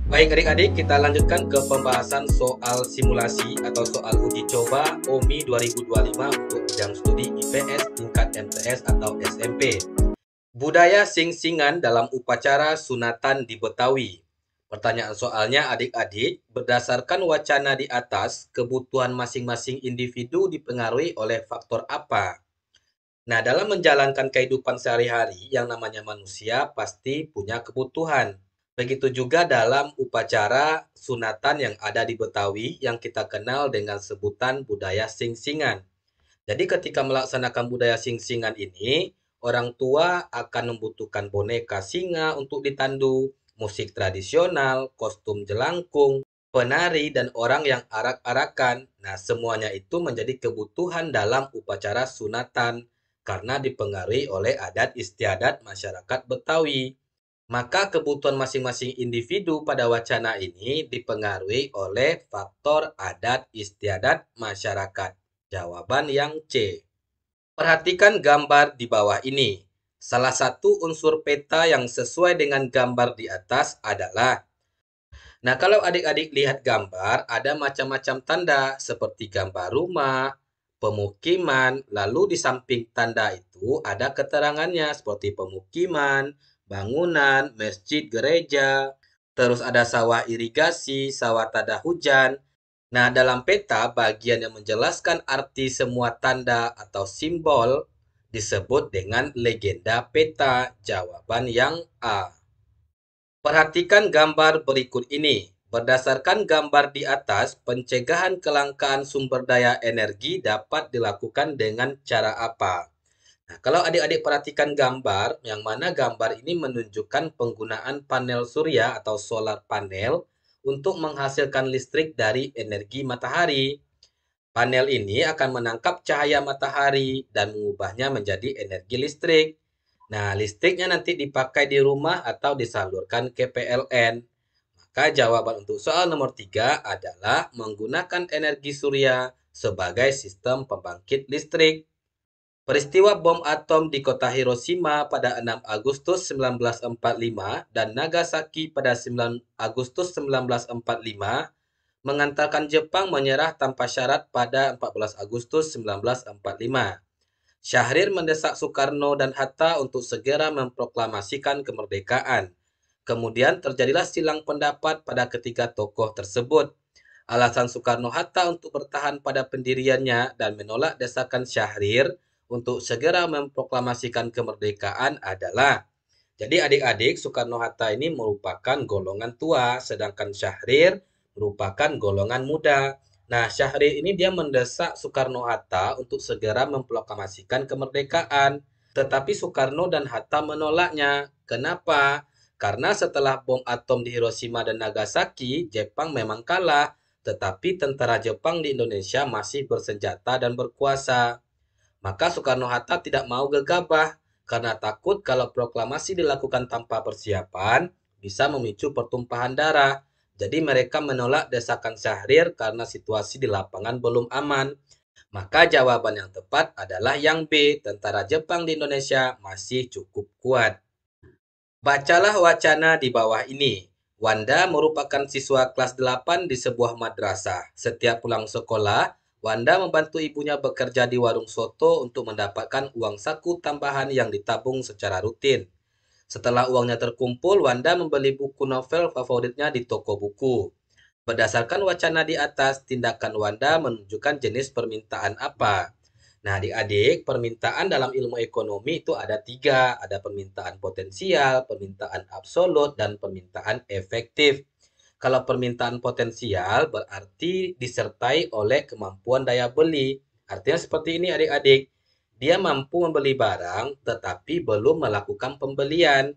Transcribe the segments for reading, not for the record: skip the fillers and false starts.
Baik adik-adik, kita lanjutkan ke pembahasan soal simulasi atau soal uji coba OMI 2025 untuk bidang studi IPS tingkat MTS atau SMP. Budaya sing-singan dalam upacara sunatan di Betawi. Pertanyaan soalnya adik-adik, berdasarkan wacana di atas, kebutuhan masing-masing individu dipengaruhi oleh faktor apa? Nah, dalam menjalankan kehidupan sehari-hari, yang namanya manusia pasti punya kebutuhan. Begitu juga dalam upacara sunatan yang ada di Betawi yang kita kenal dengan sebutan budaya sing-singan. Jadi ketika melaksanakan budaya sing-singan ini, orang tua akan membutuhkan boneka singa untuk ditandu, musik tradisional, kostum jelangkung, penari, dan orang yang arak-arakan. Nah, semuanya itu menjadi kebutuhan dalam upacara sunatan karena dipengaruhi oleh adat istiadat masyarakat Betawi. Maka kebutuhan masing-masing individu pada wacana ini dipengaruhi oleh faktor adat istiadat masyarakat. Jawaban yang C. Perhatikan gambar di bawah ini. Salah satu unsur peta yang sesuai dengan gambar di atas adalah, nah kalau adik-adik lihat gambar, ada macam-macam tanda seperti gambar rumah, pemukiman, lalu di samping tanda itu ada keterangannya seperti pemukiman, bangunan, masjid, gereja, terus ada sawah irigasi, sawah tada hujan. Nah, dalam peta, bagian yang menjelaskan arti semua tanda atau simbol disebut dengan legenda peta. Jawaban yang A. Perhatikan gambar berikut ini. Berdasarkan gambar di atas, pencegahan kelangkaan sumber daya energi dapat dilakukan dengan cara apa? Nah, kalau adik-adik perhatikan gambar, yang mana gambar ini menunjukkan penggunaan panel surya atau solar panel untuk menghasilkan listrik dari energi matahari. Panel ini akan menangkap cahaya matahari dan mengubahnya menjadi energi listrik. Nah, listriknya nanti dipakai di rumah atau disalurkan ke PLN. Maka jawaban untuk soal nomor 3 adalah menggunakan energi surya sebagai sistem pembangkit listrik. Peristiwa bom atom di kota Hiroshima pada 6 Agustus 1945 dan Nagasaki pada 9 Agustus 1945 mengantarkan Jepang menyerah tanpa syarat pada 14 Agustus 1945. Syahrir mendesak Soekarno dan Hatta untuk segera memproklamasikan kemerdekaan. Kemudian terjadilah silang pendapat pada ketiga tokoh tersebut. Alasan Soekarno-Hatta untuk bertahan pada pendiriannya dan menolak desakan Syahrir untuk segera memproklamasikan kemerdekaan adalah, jadi adik-adik, Soekarno-Hatta ini merupakan golongan tua, sedangkan Syahrir merupakan golongan muda. Nah, Syahrir ini dia mendesak Soekarno-Hatta untuk segera memproklamasikan kemerdekaan. Tetapi Soekarno dan Hatta menolaknya. Kenapa? Karena setelah bom atom di Hiroshima dan Nagasaki, Jepang memang kalah. Tetapi tentara Jepang di Indonesia masih bersenjata dan berkuasa. Maka Soekarno-Hatta tidak mau gegabah karena takut kalau proklamasi dilakukan tanpa persiapan bisa memicu pertumpahan darah. Jadi mereka menolak desakan Syahrir karena situasi di lapangan belum aman. Maka jawaban yang tepat adalah yang B, tentara Jepang di Indonesia masih cukup kuat. Bacalah wacana di bawah ini. Wanda merupakan siswa kelas 8 di sebuah madrasah. Setiap pulang sekolah, Wanda membantu ibunya bekerja di warung soto untuk mendapatkan uang saku tambahan yang ditabung secara rutin. Setelah uangnya terkumpul, Wanda membeli buku novel favoritnya di toko buku. Berdasarkan wacana di atas, tindakan Wanda menunjukkan jenis permintaan apa? Nah, adik-adik, permintaan dalam ilmu ekonomi itu ada tiga. Ada permintaan potensial, permintaan absolut, dan permintaan efektif. Kalau permintaan potensial berarti disertai oleh kemampuan daya beli. Artinya seperti ini adik-adik. Dia mampu membeli barang tetapi belum melakukan pembelian.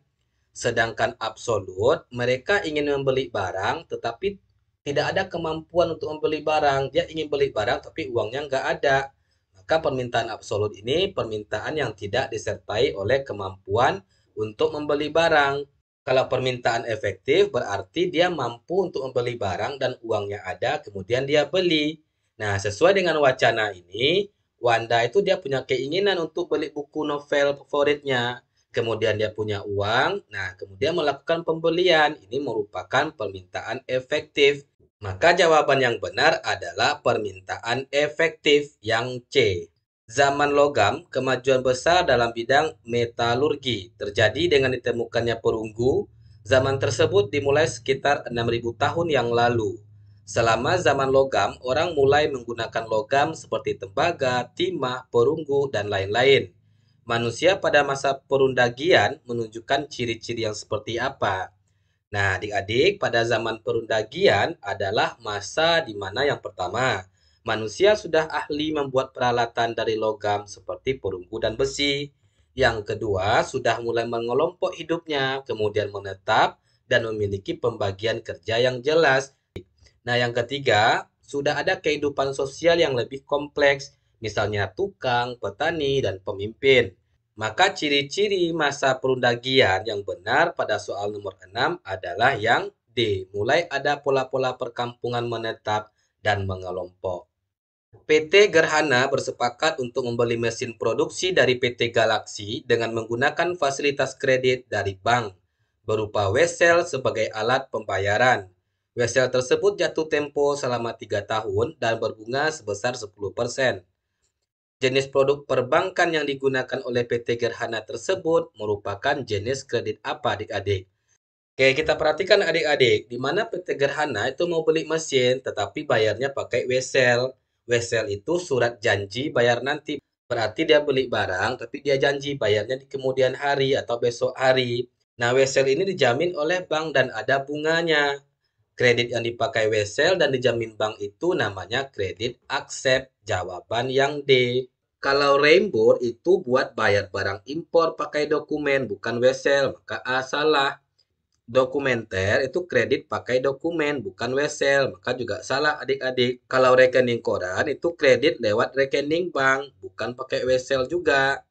Sedangkan absolut, mereka ingin membeli barang tetapi tidak ada kemampuan untuk membeli barang. Dia ingin beli barang tapi uangnya nggak ada. Maka permintaan absolut ini permintaan yang tidak disertai oleh kemampuan untuk membeli barang. Kalau permintaan efektif berarti dia mampu untuk membeli barang dan uangnya ada, kemudian dia beli. Nah, sesuai dengan wacana ini, Wanda itu dia punya keinginan untuk beli buku novel favoritnya. kemudian dia punya uang, nah kemudian melakukan pembelian, ini merupakan permintaan efektif. Maka jawaban yang benar adalah permintaan efektif yang C. Zaman logam, kemajuan besar dalam bidang metalurgi terjadi dengan ditemukannya perunggu. Zaman tersebut dimulai sekitar 6.000 tahun yang lalu. Selama zaman logam, orang mulai menggunakan logam seperti tembaga, timah, perunggu, dan lain-lain. Manusia pada masa perundagian menunjukkan ciri-ciri yang seperti apa? Nah, adik-adik, pada zaman perundagian adalah masa di mana yang pertama, manusia sudah ahli membuat peralatan dari logam seperti perunggu dan besi. Yang kedua, sudah mulai mengelompok hidupnya, kemudian menetap dan memiliki pembagian kerja yang jelas. Nah, yang ketiga, sudah ada kehidupan sosial yang lebih kompleks, misalnya tukang, petani, dan pemimpin. Maka ciri-ciri masa perundagian yang benar pada soal nomor 6 adalah yang D. Mulai ada pola-pola perkampungan menetap dan mengelompok. PT Gerhana bersepakat untuk membeli mesin produksi dari PT Galaxy dengan menggunakan fasilitas kredit dari bank berupa wesel sebagai alat pembayaran. Wesel tersebut jatuh tempo selama 3 tahun dan berbunga sebesar 10%. Jenis produk perbankan yang digunakan oleh PT Gerhana tersebut merupakan jenis kredit apa adik-adik? Oke, kita perhatikan adik-adik, di mana PT Gerhana itu mau beli mesin, tetapi bayarnya pakai wesel. Wesel itu surat janji bayar nanti. Berarti dia beli barang, tapi dia janji bayarnya di kemudian hari atau besok hari. Nah, wesel ini dijamin oleh bank dan ada bunganya. Kredit yang dipakai wesel dan dijamin bank itu namanya kredit accept. Jawaban yang D. Kalau Rainbow itu buat bayar barang impor pakai dokumen, bukan wesel, maka A salah. Dokumenter itu kredit pakai dokumen, bukan wesel, maka juga salah adik-adik. Kalau rekening koran itu kredit lewat rekening bank, bukan pakai wesel juga.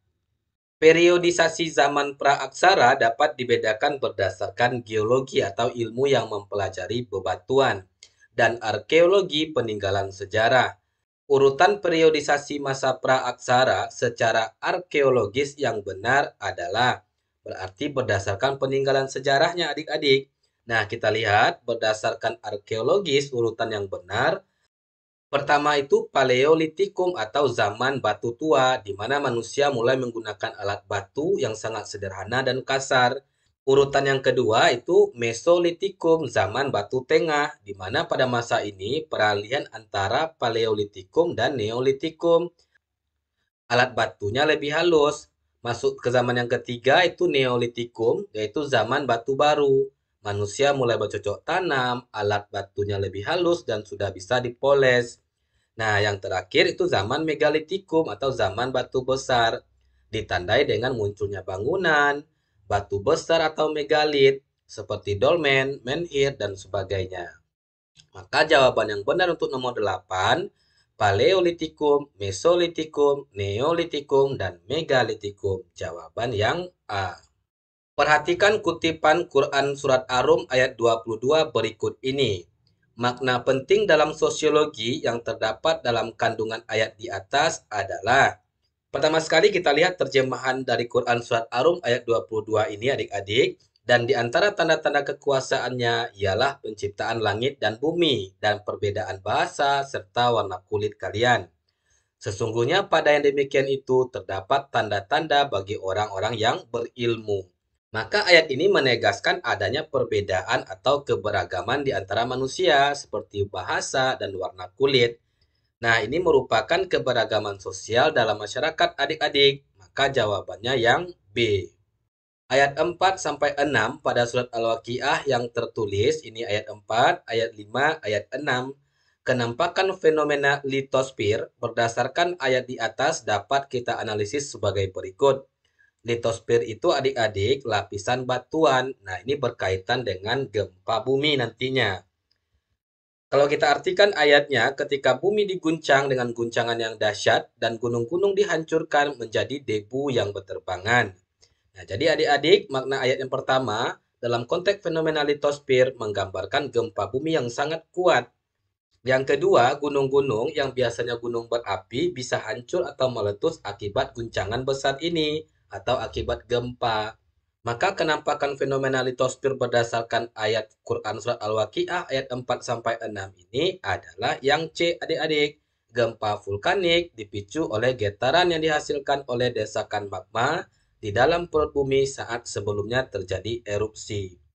Periodisasi zaman praaksara dapat dibedakan berdasarkan geologi atau ilmu yang mempelajari bebatuan dan arkeologi peninggalan sejarah. Urutan periodisasi masa praaksara secara arkeologis yang benar adalah berarti berdasarkan peninggalan sejarahnya adik-adik. Nah, kita lihat berdasarkan arkeologis urutan yang benar. Pertama itu Paleolitikum atau zaman batu tua, di mana manusia mulai menggunakan alat batu yang sangat sederhana dan kasar. Urutan yang kedua itu Mesolitikum, zaman batu tengah, di mana pada masa ini peralihan antara Paleolitikum dan Neolitikum. Alat batunya lebih halus. Masuk ke zaman yang ketiga itu Neolitikum, yaitu zaman batu baru. Manusia mulai bercocok tanam, alat batunya lebih halus dan sudah bisa dipoles. Nah, yang terakhir itu zaman megalitikum atau zaman batu besar, ditandai dengan munculnya bangunan, batu besar atau megalit, seperti dolmen, menhir, dan sebagainya. Maka jawaban yang benar untuk nomor 8, Paleolitikum, Mesolitikum, Neolitikum, dan Megalitikum. Jawaban yang A. Perhatikan kutipan Quran Surat Ar-Rum ayat 22 berikut ini. Makna penting dalam sosiologi yang terdapat dalam kandungan ayat di atas adalah: pertama sekali kita lihat terjemahan dari Quran Surat Ar-Rum ayat 22 ini adik-adik. Dan di antara tanda-tanda kekuasaannya ialah penciptaan langit dan bumi dan perbedaan bahasa serta warna kulit kalian. Sesungguhnya pada yang demikian itu terdapat tanda-tanda bagi orang-orang yang berilmu. Maka ayat ini menegaskan adanya perbedaan atau keberagaman di antara manusia seperti bahasa dan warna kulit. Nah, ini merupakan keberagaman sosial dalam masyarakat adik-adik. Maka jawabannya yang B. Ayat 4 sampai 6 pada surat Al-Waqiah yang tertulis, ini ayat 4, ayat 5, ayat 6. Kenampakan fenomena litosfer berdasarkan ayat di atas dapat kita analisis sebagai berikut. Litosfer itu adik-adik lapisan batuan. Nah, ini berkaitan dengan gempa bumi nantinya. Kalau kita artikan ayatnya, ketika bumi diguncang dengan guncangan yang dahsyat dan gunung-gunung dihancurkan menjadi debu yang berterbangan. Nah, jadi adik-adik, makna ayat yang pertama dalam konteks fenomena litosfer menggambarkan gempa bumi yang sangat kuat. Yang kedua, gunung-gunung yang biasanya gunung berapi bisa hancur atau meletus akibat guncangan besar ini. atau akibat gempa. Maka kenampakan fenomena litosfer berdasarkan ayat Quran Surat Al-Waqiah ayat 4-6 ini adalah yang C adik-adik. Gempa vulkanik dipicu oleh getaran yang dihasilkan oleh desakan magma di dalam perut bumi saat sebelumnya terjadi erupsi.